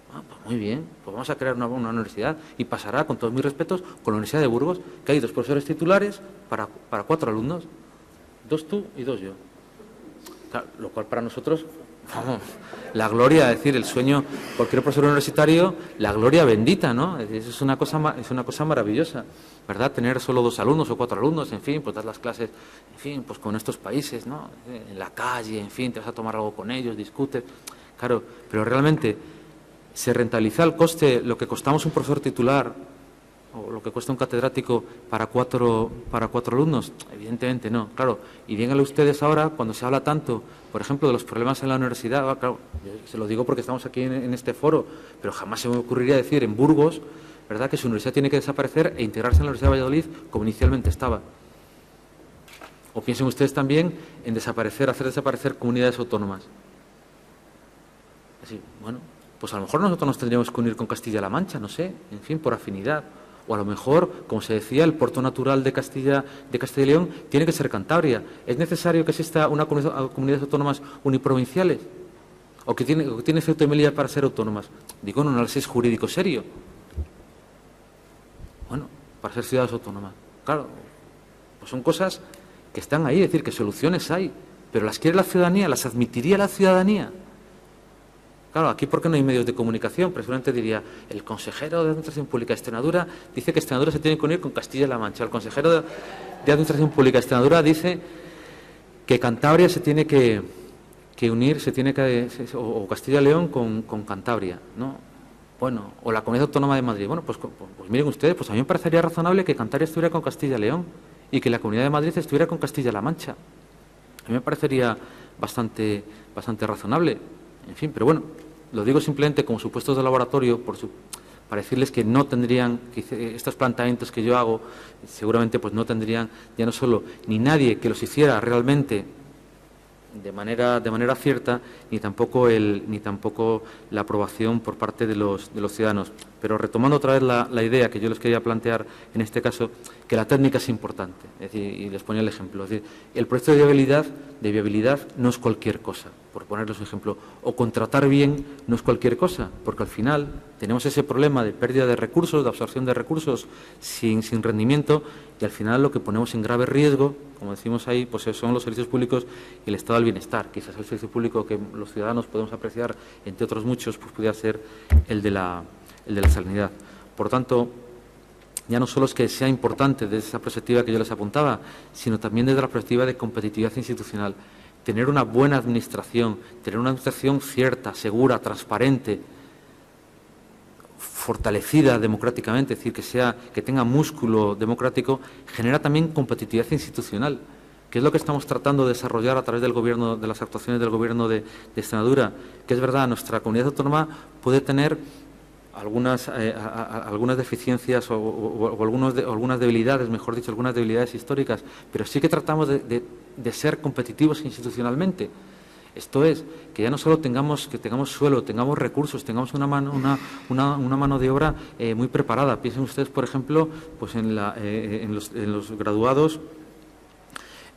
Pues muy bien, pues vamos a crear una universidad, y pasará, con todos mis respetos, con la Universidad de Burgos, que hay 2 profesores titulares para 4 alumnos, 2 tú y 2 yo. Claro, lo cual para nosotros, vamos, la gloria, es decir, el sueño, cualquier profesor universitario, la gloria bendita, ¿no? Es decir, es una cosa maravillosa, ¿verdad? Tener solo 2 alumnos o 4 alumnos, en fin, pues dar las clases, en fin, pues con estos países, ¿no? En la calle, en fin, te vas a tomar algo con ellos, discutes. Claro, pero realmente ¿se rentabiliza el coste, lo que costamos un profesor titular o lo que cuesta un catedrático para cuatro alumnos? Evidentemente no, claro. Y díganle ustedes ahora, cuando se habla tanto, por ejemplo, de los problemas en la universidad, claro, se lo digo porque estamos aquí en este foro, pero jamás se me ocurriría decir en Burgos, ¿verdad?, que su universidad tiene que desaparecer e integrarse en la Universidad de Valladolid como inicialmente estaba. O piensen ustedes también en hacer desaparecer comunidades autónomas. Así, bueno, pues a lo mejor nosotros nos tendríamos que unir con Castilla-La Mancha, no sé, en fin, por afinidad. O a lo mejor, como se decía, el puerto natural de Castilla y León tiene que ser Cantabria. ¿Es necesario que exista una comunidades autónomas uniprovinciales? ¿O que tiene cierta humildad para ser autónomas? Digo, en un análisis jurídico serio. Bueno, para ser ciudades autónomas. Claro, Pues son cosas que están ahí, es decir, que soluciones hay, pero ¿las quiere la ciudadanía? ¿Las admitiría la ciudadanía? Claro, aquí ¿por qué no hay medios de comunicación? Pero seguramente diría, el consejero de Administración Pública de Extremadura dice que Extremadura se tiene que unir con Castilla-La Mancha. El consejero de Administración Pública de Extremadura dice que Cantabria se tiene que unir, o Castilla-León con Cantabria, ¿no? Bueno, o la Comunidad Autónoma de Madrid. Bueno, pues miren ustedes, pues a mí me parecería razonable que Cantabria estuviera con Castilla-León y que la Comunidad de Madrid estuviera con Castilla-La Mancha. A mí me parecería bastante razonable. En fin, pero bueno, lo digo simplemente como supuestos de laboratorio para decirles que no tendrían, que estos planteamientos que yo hago, seguramente pues no tendrían ya no solo ni nadie que los hiciera realmente de manera cierta, ni tampoco la aprobación por parte de los ciudadanos. Pero retomando otra vez la idea que yo les quería plantear en este caso, que la técnica es importante, es decir, y les ponía el ejemplo, es decir, el proyecto de viabilidad no es cualquier cosa, por ponerles un ejemplo, o contratar bien no es cualquier cosa, porque al final tenemos ese problema de pérdida de recursos, de absorción de recursos sin rendimiento, y al final lo que ponemos en grave riesgo, como decimos ahí, pues son los servicios públicos y el estado del bienestar. Quizás el servicio público que los ciudadanos podemos apreciar, entre otros muchos, pues pudiera ser el de la sanidad. Por tanto, ya no solo es que sea importante desde esa perspectiva que yo les apuntaba, sino también desde la perspectiva de competitividad institucional. Tener una buena administración, tener una administración cierta, segura, transparente, fortalecida democráticamente, es decir, que tenga músculo democrático, genera también competitividad institucional, que es lo que estamos tratando de desarrollar a través del gobierno, de las actuaciones del Gobierno de Extremadura, que es verdad, nuestra comunidad autónoma puede tener algunas deficiencias o algunas debilidades, mejor dicho, algunas debilidades históricas, pero sí que tratamos de ser competitivos institucionalmente. Esto es, que ya no solo tengamos suelo, tengamos recursos, tengamos una mano de obra muy preparada. Piensen ustedes, por ejemplo, pues en los graduados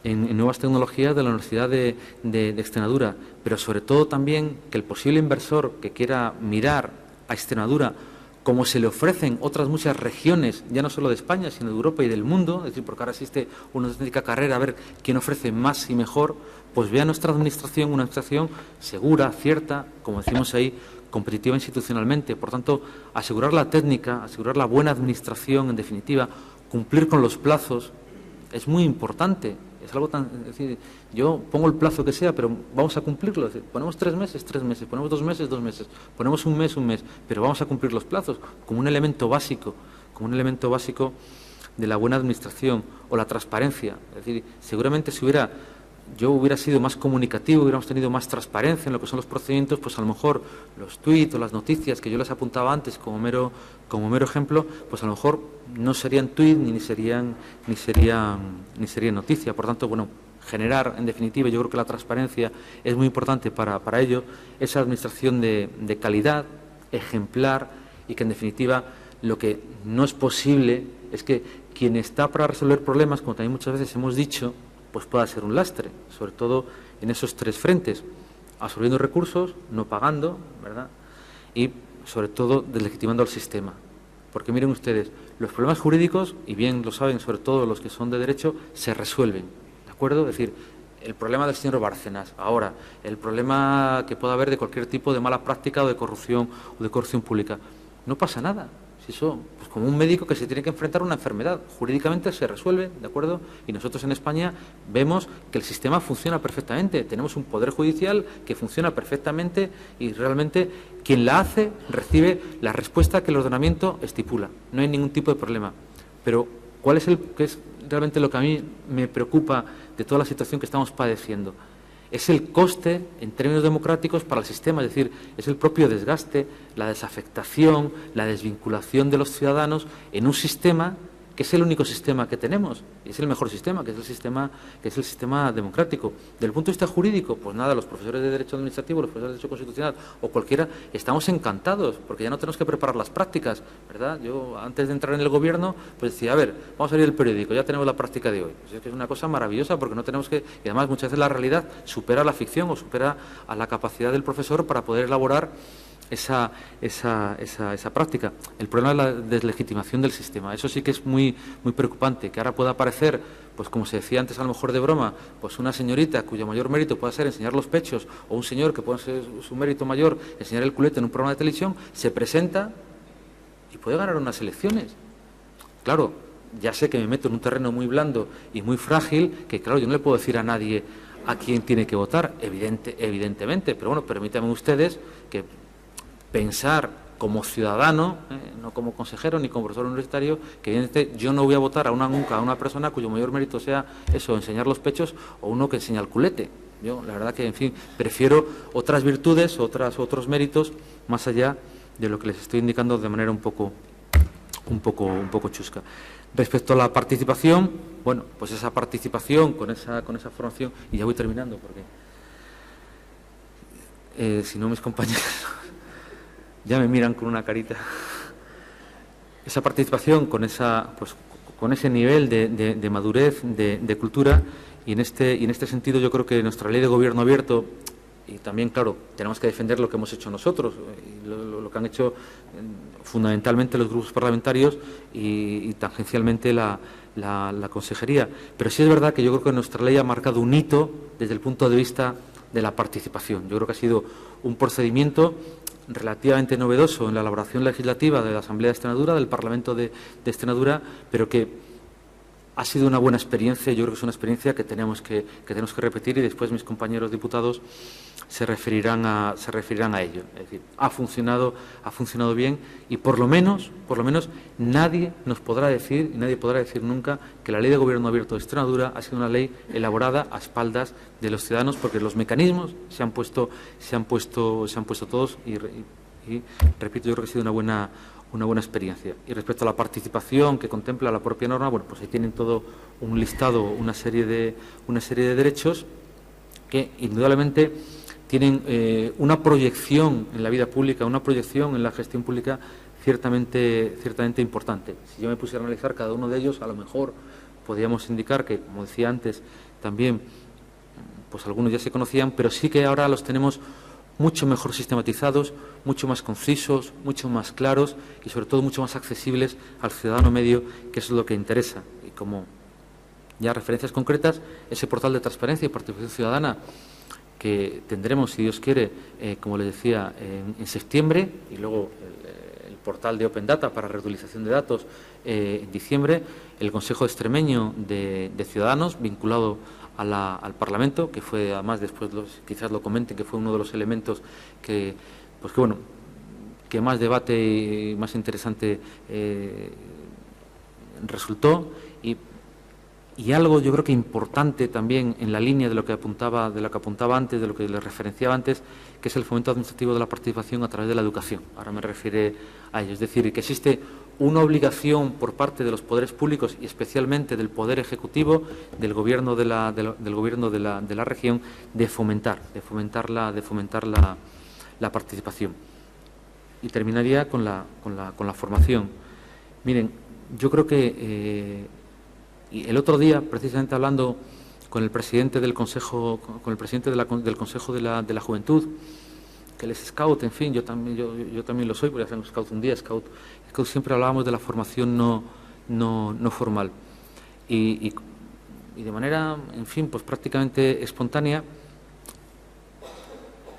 en nuevas tecnologías de la Universidad de Extremadura, pero sobre todo también que el posible inversor que quiera mirar a Extremadura como se le ofrecen otras muchas regiones, ya no solo de España, sino de Europa y del mundo, es decir, porque ahora existe una auténtica carrera a ver quién ofrece más y mejor, pues vea nuestra administración una administración segura, cierta, como decimos ahí, competitiva institucionalmente. Por tanto, asegurar la técnica, asegurar la buena administración, en definitiva, cumplir con los plazos, es muy importante. Es algo es decir, yo pongo el plazo que sea, pero vamos a cumplirlo. Es decir, ponemos 3 meses, ponemos 2 meses, 2 meses, ponemos un mes, pero vamos a cumplir los plazos como un elemento básico de la buena administración o la transparencia. Es decir, seguramente si yo hubiera sido más comunicativo, hubiéramos tenido más transparencia en lo que son los procedimientos, pues a lo mejor los tuits o las noticias que yo les apuntaba antes como mero ejemplo, pues a lo mejor no serían tuits ni serían noticia. Por tanto, bueno, generar, en definitiva, yo creo que la transparencia es muy importante para ello, esa administración de calidad, ejemplar, y que en definitiva lo que no es posible es que quien está para resolver problemas, como también muchas veces hemos dicho, pues pueda ser un lastre, sobre todo en esos 3 frentes, absorbiendo recursos, no pagando, ¿verdad? Y sobre todo deslegitimando al sistema. Porque miren ustedes, los problemas jurídicos, y bien lo saben sobre todo los que son de derecho, se resuelven, ¿de acuerdo? Es decir, el problema del señor Bárcenas, ahora, el problema que pueda haber de cualquier tipo de mala práctica o de corrupción pública, no pasa nada. Si eso, pues como un médico que se tiene que enfrentar a una enfermedad, jurídicamente se resuelve, ¿de acuerdo? Y nosotros en España vemos que el sistema funciona perfectamente, tenemos un poder judicial que funciona perfectamente y realmente quien la hace recibe la respuesta que el ordenamiento estipula, no hay ningún tipo de problema. Pero ¿qué es realmente lo que a mí me preocupa de toda la situación que estamos padeciendo? Es el coste en términos democráticos para el sistema, es decir, es el propio desgaste, la desafectación, la desvinculación de los ciudadanos en un sistema que es el único sistema que tenemos, y es el mejor sistema, que es el sistema democrático. Del punto de vista jurídico, pues nada, los profesores de Derecho Administrativo, los profesores de Derecho Constitucional o cualquiera, estamos encantados, porque ya no tenemos que preparar las prácticas, ¿verdad? Yo, antes de entrar en el Gobierno, pues decía, a ver, vamos a abrir el periódico, ya tenemos la práctica de hoy. Pues es que es una cosa maravillosa, porque no tenemos que... Y además, muchas veces la realidad supera la ficción o supera a la capacidad del profesor para poder elaborar esa práctica. El problema es la deslegitimación del sistema. Eso sí que es muy preocupante, que ahora pueda aparecer, pues como se decía antes a lo mejor de broma, pues una señorita cuyo mayor mérito pueda ser enseñar los pechos, o un señor que pueda ser su mérito mayor enseñar el culete en un programa de televisión, se presenta y puede ganar unas elecciones. Claro, ya sé que me meto en un terreno muy blando y muy frágil, que claro, yo no le puedo decir a nadie a quién tiene que votar, evidentemente, pero bueno, permítanme ustedes que pensar como ciudadano, no como consejero ni como profesor universitario, que evidentemente yo no voy a votar nunca a una persona cuyo mayor mérito sea eso, enseñar los pechos, o uno que enseña el culete. Yo, la verdad que, en fin, prefiero otras virtudes, otros méritos, más allá de lo que les estoy indicando de manera un poco chusca. Respecto a la participación, bueno, pues esa participación con esa formación, y ya voy terminando porque si no mis compañeros ya me miran con una carita. Esa participación con ese nivel de madurez, de cultura, y en este sentido yo creo que nuestra ley de gobierno abierto, y también, claro, tenemos que defender lo que hemos hecho nosotros, y lo que han hecho fundamentalmente los grupos parlamentarios y tangencialmente la consejería. Pero sí es verdad que yo creo que nuestra ley ha marcado un hito desde el punto de vista de la participación. Yo creo que ha sido un procedimiento relativamente novedoso en la elaboración legislativa de la Asamblea de Extremadura, del Parlamento de Extremadura, pero que ha sido una buena experiencia. Yo creo que es una experiencia que tenemos que repetir, y después mis compañeros diputados se referirán a ello. Es decir, ha funcionado bien, y por lo menos nadie nos podrá decir, y nadie podrá decir nunca, que la Ley de Gobierno Abierto de Extremadura ha sido una ley elaborada a espaldas de los ciudadanos, porque los mecanismos se han puesto todos, y repito, yo creo que ha sido una buena experiencia. Y respecto a la participación que contempla la propia norma, bueno, pues ahí tienen todo un listado, una serie de derechos que indudablemente tienen una proyección en la vida pública, una proyección en la gestión pública ciertamente importante. Si yo me pusiera a analizar cada uno de ellos, a lo mejor podríamos indicar que, como decía antes, también pues algunos ya se conocían, pero sí que ahora los tenemos mucho mejor sistematizados, mucho más concisos, mucho más claros, y sobre todo mucho más accesibles al ciudadano medio, que eso es lo que interesa. Y como ya referencias concretas, ese portal de transparencia y participación ciudadana que tendremos, si Dios quiere, como les decía, en septiembre, y luego el portal de Open Data para reutilización de datos en diciembre, el Consejo Extremeño de Ciudadanos, vinculado al Parlamento, que fue, además, después quizás lo comenten, que fue uno de los elementos que más debate y más interesante resultó, y algo yo creo que importante también en la línea de lo que apuntaba antes, de lo que les referenciaba antes, que es el fomento administrativo de la participación a través de la educación. Ahora me refiero a ello, es decir, que existe una obligación por parte de los poderes públicos, y especialmente del Poder Ejecutivo, del Gobierno de la región, de fomentar la participación. Y terminaría con la formación. Miren, yo creo que y el otro día, precisamente hablando con el presidente del Consejo, del Consejo de la Juventud, que él es scout, en fin, yo también lo soy, porque hacemos scout un día, scout siempre hablábamos de la formación no formal. Y de manera, en fin, pues prácticamente espontánea,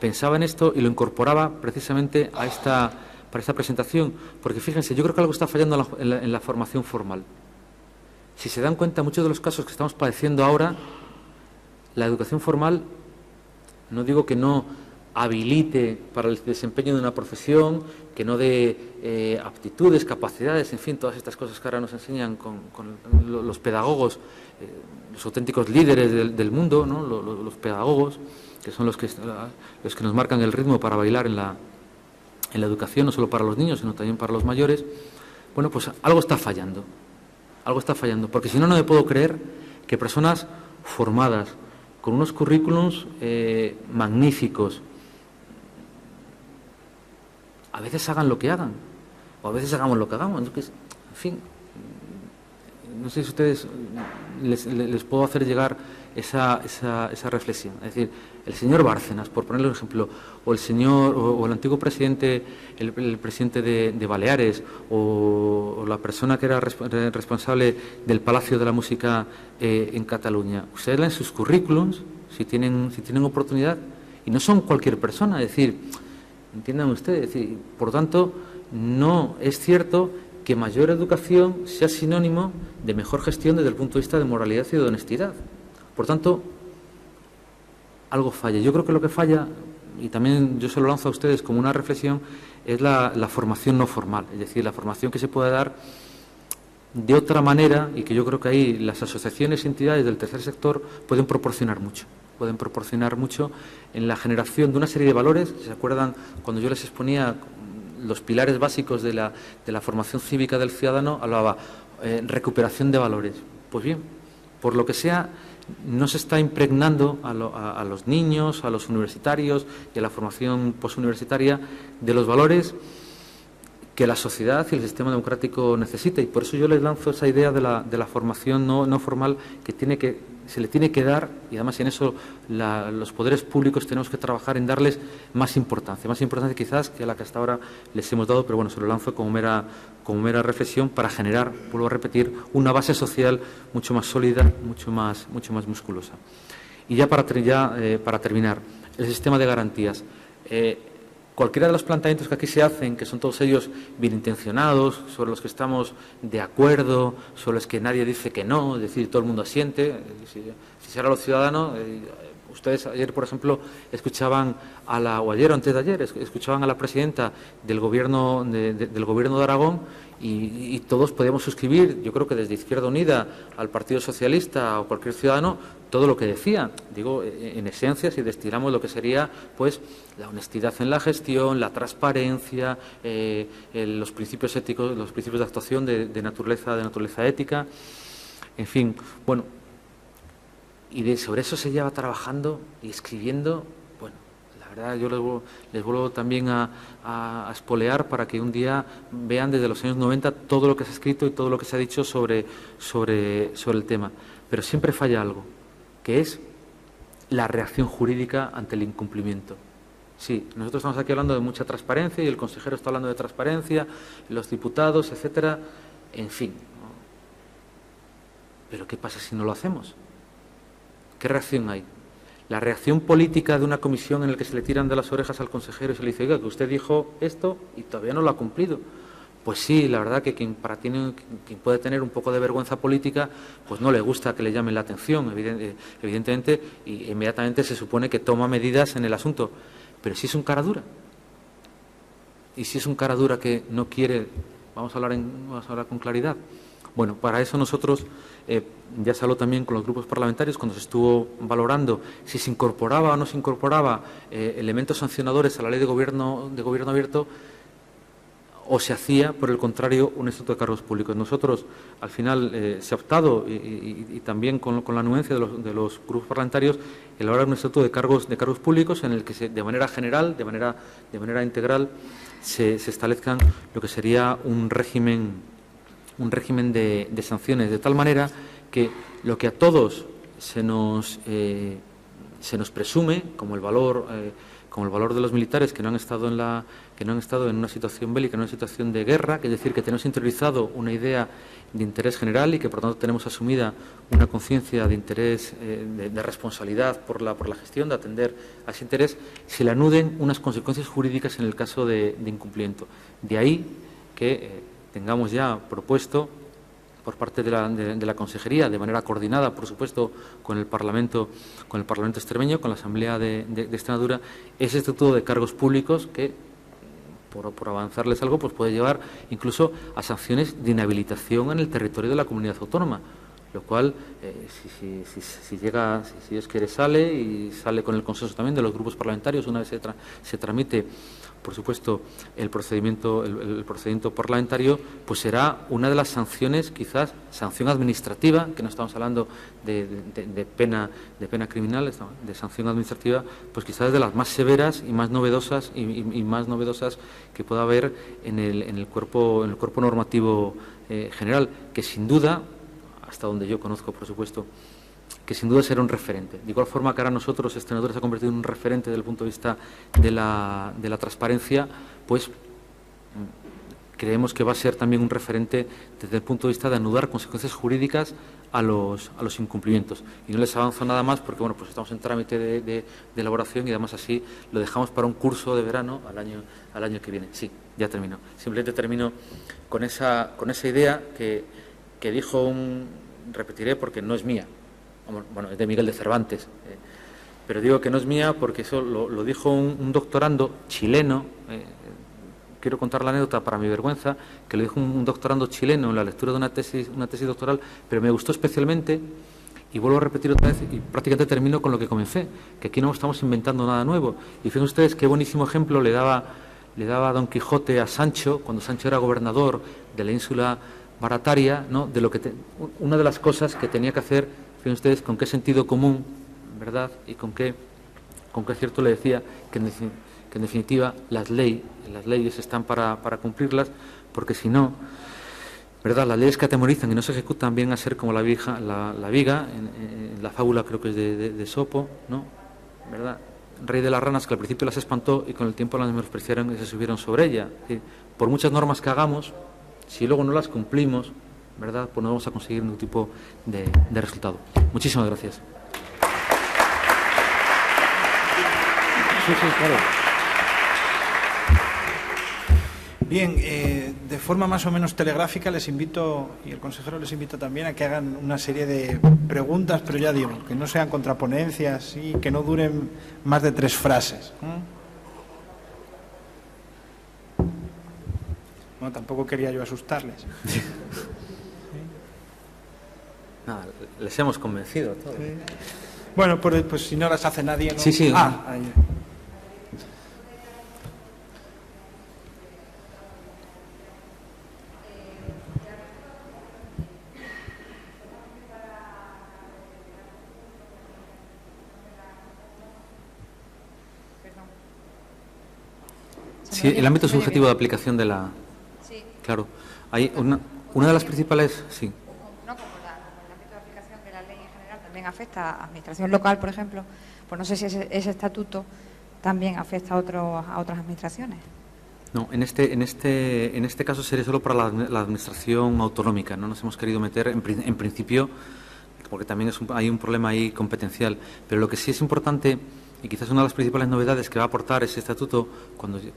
pensaba en esto y lo incorporaba precisamente para esta presentación, porque fíjense, yo creo que algo está fallando en la formación formal. Si se dan cuenta, muchos de los casos que estamos padeciendo ahora, la educación formal, no digo que no habilite para el desempeño de una profesión, que no dé aptitudes, capacidades, en fin, todas estas cosas que ahora nos enseñan con los pedagogos, los auténticos líderes del mundo, ¿no? Los pedagogos, que son los que nos marcan el ritmo para bailar en la educación, no solo para los niños, sino también para los mayores. Bueno, pues algo está fallando, porque si no, no me puedo creer que personas formadas, con unos currículums magníficos, a veces hagan lo que hagan, o a veces hagamos lo que hagamos. En fin, no sé si ustedes les puedo hacer llegar esa reflexión. Es decir, el señor Bárcenas, por ponerle un ejemplo, o el señor, o el antiguo presidente, el presidente de Baleares, o la persona que era responsable del Palacio de la Música en Cataluña. Ustedes leen sus currículums, si tienen oportunidad, y no son cualquier persona. Es decir, entiendan ustedes, es decir, por tanto, no es cierto que mayor educación sea sinónimo de mejor gestión desde el punto de vista de moralidad y de honestidad. Por tanto, algo falla. Yo creo que lo que falla, y también yo se lo lanzo a ustedes como una reflexión, es la formación no formal, es decir, la formación que se puede dar de otra manera, y que yo creo que ahí las asociaciones y entidades del tercer sector pueden proporcionar mucho en la generación de una serie de valores. ¿Se acuerdan cuando yo les exponía los pilares básicos de la formación cívica del ciudadano? Hablaba recuperación de valores. Pues bien, por lo que sea, no se está impregnando a los niños, a los universitarios y a la formación posuniversitaria de los valores que la sociedad y el sistema democrático necesita. Y por eso yo les lanzo esa idea de la formación no formal que se le tiene que dar, y además en eso los poderes públicos tenemos que trabajar en darles más importancia quizás que la que hasta ahora les hemos dado, pero bueno, se lo lanzo como mera reflexión para generar, vuelvo a repetir, una base social mucho más sólida, mucho más musculosa. Y ya para terminar, el sistema de garantías. Cualquiera de los planteamientos que aquí se hacen, que son todos ellos bien intencionados, sobre los que estamos de acuerdo, sobre los que nadie dice que no, es decir, todo el mundo asiente, si será los ciudadanos. Ustedes ayer, por ejemplo, escuchaban o ayer o antes de ayer, escuchaban a la presidenta del gobierno de Aragón, y todos podíamos suscribir, yo creo que desde Izquierda Unida al Partido Socialista o cualquier ciudadano, todo lo que decía. Digo, en esencia, si destilamos lo que sería, pues, la honestidad en la gestión, la transparencia, los principios éticos, los principios de actuación de naturaleza ética, en fin, bueno. Y sobre eso se lleva trabajando y escribiendo. Bueno, la verdad, yo les vuelvo también a espolear para que un día vean desde los años 90 todo lo que se ha escrito y todo lo que se ha dicho sobre el tema. Pero siempre falla algo, que es la reacción jurídica ante el incumplimiento. Sí, nosotros estamos aquí hablando de mucha transparencia y el consejero está hablando de transparencia, los diputados, etcétera, en fin. Pero ¿qué pasa si no lo hacemos? ¿Qué reacción hay? La reacción política de una comisión en la que se le tiran de las orejas al consejero y se le dice, oiga, que usted dijo esto y todavía no lo ha cumplido. Pues sí, la verdad que quien puede tener un poco de vergüenza política, pues no le gusta que le llamen la atención, evidentemente, y inmediatamente se supone que toma medidas en el asunto. Pero si es un cara dura, y si es un cara dura que no quiere, vamos a hablar con claridad. Bueno, para eso nosotros, ya se habló también con los grupos parlamentarios cuando se estuvo valorando si se incorporaba o no se incorporaba elementos sancionadores a la ley de gobierno abierto, o se hacía, por el contrario, un estatuto de cargos públicos. Nosotros, al final, se ha optado, y también con la anuencia de los grupos parlamentarios, elaborar un estatuto de cargos públicos en el que de manera general, de manera integral, se establezcan lo que sería un régimen de sanciones, de tal manera que lo que a todos se nos presume como el valor de los militares que no han estado en una situación bélica, en una situación de guerra, que es decir, que tenemos interiorizado una idea de interés general y que por tanto tenemos asumida una conciencia de interés, de responsabilidad por la gestión, de atender a ese interés, se le anuden unas consecuencias jurídicas en el caso de incumplimiento. De ahí que tengamos ya propuesto por parte de la Consejería, de manera coordinada, por supuesto, con el Parlamento extremeño, con la Asamblea de Extremadura, ese estatuto de cargos públicos que, por avanzarles algo, pues puede llevar incluso a sanciones de inhabilitación en el territorio de la comunidad autónoma, lo cual, si Dios quiere, sale con el consenso también de los grupos parlamentarios, una vez se tramite, por supuesto, el procedimiento parlamentario, pues será una de las sanciones, quizás sanción administrativa, que no estamos hablando de pena criminal, de sanción administrativa, pues quizás de las más severas y más novedosas que pueda haber en el cuerpo normativo general, que sin duda hasta donde yo conozco, por supuesto, que sin duda será un referente. De igual forma que ahora nosotros, Extremadura se ha convertido en un referente desde el punto de vista de la transparencia, pues creemos que va a ser también un referente desde el punto de vista de anudar consecuencias jurídicas a los incumplimientos. Y no les avanzo nada más porque, bueno, pues estamos en trámite de elaboración y además así lo dejamos para un curso de verano al año que viene. Sí, ya termino. Simplemente termino con esa idea que dijo repetiré porque no es mía. Bueno, es de Miguel de Cervantes, pero digo que no es mía porque eso lo dijo un doctorando chileno. Quiero contar la anécdota para mi vergüenza, que lo dijo un doctorando chileno en la lectura de una tesis doctoral, pero me gustó especialmente, y vuelvo a repetir otra vez, y prácticamente termino con lo que comencé, que aquí no estamos inventando nada nuevo. Y fíjense ustedes qué buenísimo ejemplo le daba Don Quijote a Sancho, cuando Sancho era gobernador de la ínsula Barataria, ¿no? De lo que una de las cosas que tenía que hacer, fíjense ustedes con qué sentido común, ¿verdad? Y con qué acierto le decía que en definitiva las leyes están para cumplirlas, porque si no, ¿verdad? Las leyes que atemorizan y no se ejecutan vienen a ser como la viga en la fábula, creo que es de Esopo, ¿no? ¿Verdad? Rey de las ranas, que al principio las espantó y con el tiempo las menospreciaron y se subieron sobre ella. Es decir, por muchas normas que hagamos, si luego no las cumplimos, ¿verdad?, pues no vamos a conseguir ningún tipo de resultado. Muchísimas gracias. Sí, claro. Bien, de forma más o menos telegráfica les invito, y el consejero les invita también a que hagan una serie de preguntas, pero ya digo, que no sean contraponencias y que no duren más de 3 frases. Bueno, tampoco quería yo asustarles. ¿Sí? Nada, les hemos convencido a todos. Sí. Bueno, pues si no las hace nadie, ¿no? Sí. Ahí. Sí, el ámbito subjetivo de aplicación de la... Sí. Claro. Hay una de las principales... Sí. No, como el ámbito de aplicación de la ley en general también afecta a administración local, por ejemplo, pues no sé si ese estatuto también afecta a otras administraciones. No, en este caso sería solo para la administración autonómica. No nos hemos querido meter en principio, porque también hay un problema ahí competencial. Pero lo que sí es importante, y quizás una de las principales novedades que va a aportar ese estatuto, cuando en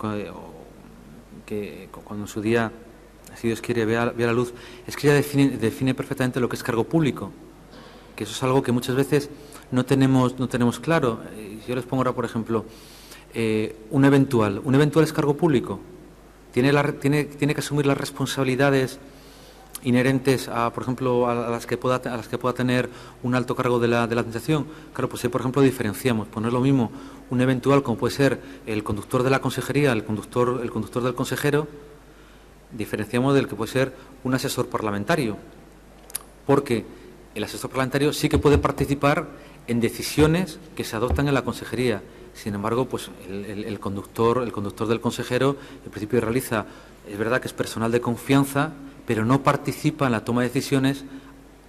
su día, si Dios quiere, vea la luz, es que ya define perfectamente lo que es cargo público, que eso es algo que muchas veces no tenemos claro. Yo les pongo ahora, por ejemplo, un eventual es cargo público, tiene que asumir las responsabilidades inherentes a, por ejemplo, a las que pueda tener un alto cargo de la administración. Claro, pues ahí, por ejemplo, diferenciamos. Pues no es lo mismo un eventual como puede ser el conductor de la consejería, el conductor del consejero, diferenciamos del que puede ser un asesor parlamentario, porque el asesor parlamentario sí que puede participar en decisiones que se adoptan en la consejería. Sin embargo, pues el conductor del consejero, en principio realiza, es verdad que es personal de confianza, pero no participa en la toma de decisiones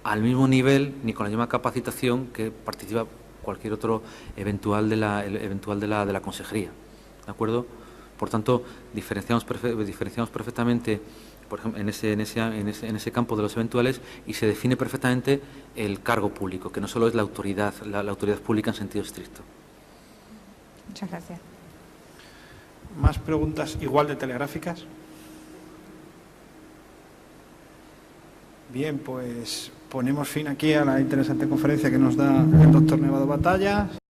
al mismo nivel ni con la misma capacitación que participa cualquier otro eventual de la consejería. ¿De acuerdo? Por tanto, diferenciamos perfectamente, por ejemplo, en ese campo de los eventuales, y se define perfectamente el cargo público, que no solo es la autoridad pública en sentido estricto. Muchas gracias. ¿Más preguntas igual de telegráficas? Bien, pues ponemos fin aquí a la interesante conferencia que nos da el doctor Nevado Batalla.